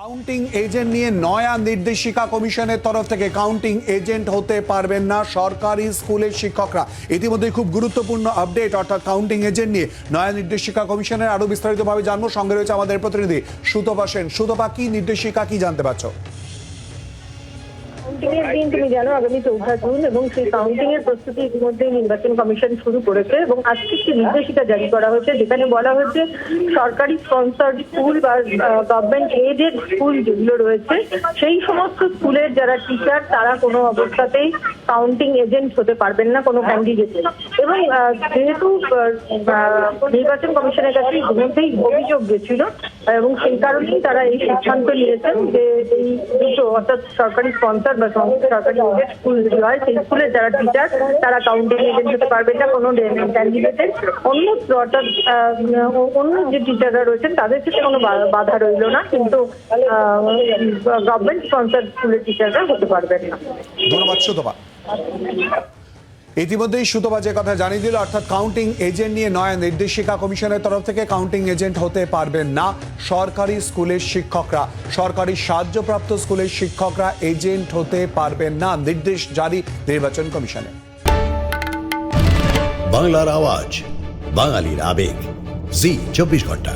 Counting agent নিয়ে নয়া নির্দেশিকা কমিশনের তরফ থেকে কাউন্টিং এজেন্ট হতে পারবেন না সরকারি স্কুলের শিক্ষকরা। ইতিমধ্যে খুব গুরুত্বপূর্ণ আপডেট, অর্থাৎ কাউন্টিং এজেন্ট নিয়ে নয়া নির্দেশিকা কমিশনের আরো বিস্তারিতভাবে জানবো। সঙ্গে রয়েছে আমাদের প্রতিনিধি সুতপা সেন। সুতপা, কি নির্দেশিকা, কি জানতে পারছো? কাউন্টিং এর দিন তুমি জানো আগামী 4 জুন, এবং সেই কাউন্টিং এর প্রস্তুতি ইতিমধ্যে নির্বাচন কমিশন শুরু করেছে এবং আজকে একটি নির্দেশিকা জারি করা হয়েছে, যেখানে বলা হয়েছে সরকারি স্পন্সর্ড স্কুল বা গভর্নমেন্ট এডেড স্কুল যেগুলো রয়েছে সেই সমস্ত স্কুলের যারা টিচার তারা কোনো অবস্থাতেই কাউন্টিং এজেন্ট হতে পারবেন না কোনো ক্যান্ডিডেটের। এবং যেহেতু নির্বাচন কমিশনের কাছে ইতিমধ্যেই অভিযোগ গেছিল এবং সেই কারণেই তারা এই সিদ্ধান্ত নিয়েছেন যে এই দুটো, অর্থাৎ সরকারি স্পন্সর বা সরকারি এডেড স্কুল যেগুলো হয় সেই স্কুলের যারা টিচার তারা কাউন্টিং এজেন্ট হতে পারবেন না কোনো ক্যান্ডিডেটের। অর্থাৎ অন্য যে টিচাররা রয়েছেন তাদের ক্ষেত্রে কোনো বাধা রইল না, কিন্তু গভর্নমেন্ট স্পন্সর স্কুলের টিচাররা হতে পারবেন না। ধন্যবাদ সুতপা। ইতিমধ্যেই সুতপা যে কথা জানিয়ে দিল, অর্থাৎ কাউন্টিং এজেন্ট নিয়ে নয়া নির্দেশিকা কমিশনের তরফ থেকে কাউন্টিং এজেন্ট হতে পারবেন না সরকারি স্কুলের শিক্ষকরা। সরকারি সাহায্যপ্রাপ্ত স্কুলের শিক্ষকরা এজেন্ট হতে পারবেন না, নির্দেশ জারি নির্বাচন কমিশনের। বাংলার আওয়াজ, বাঙালির আবেগ, জি 24 ঘন্টা।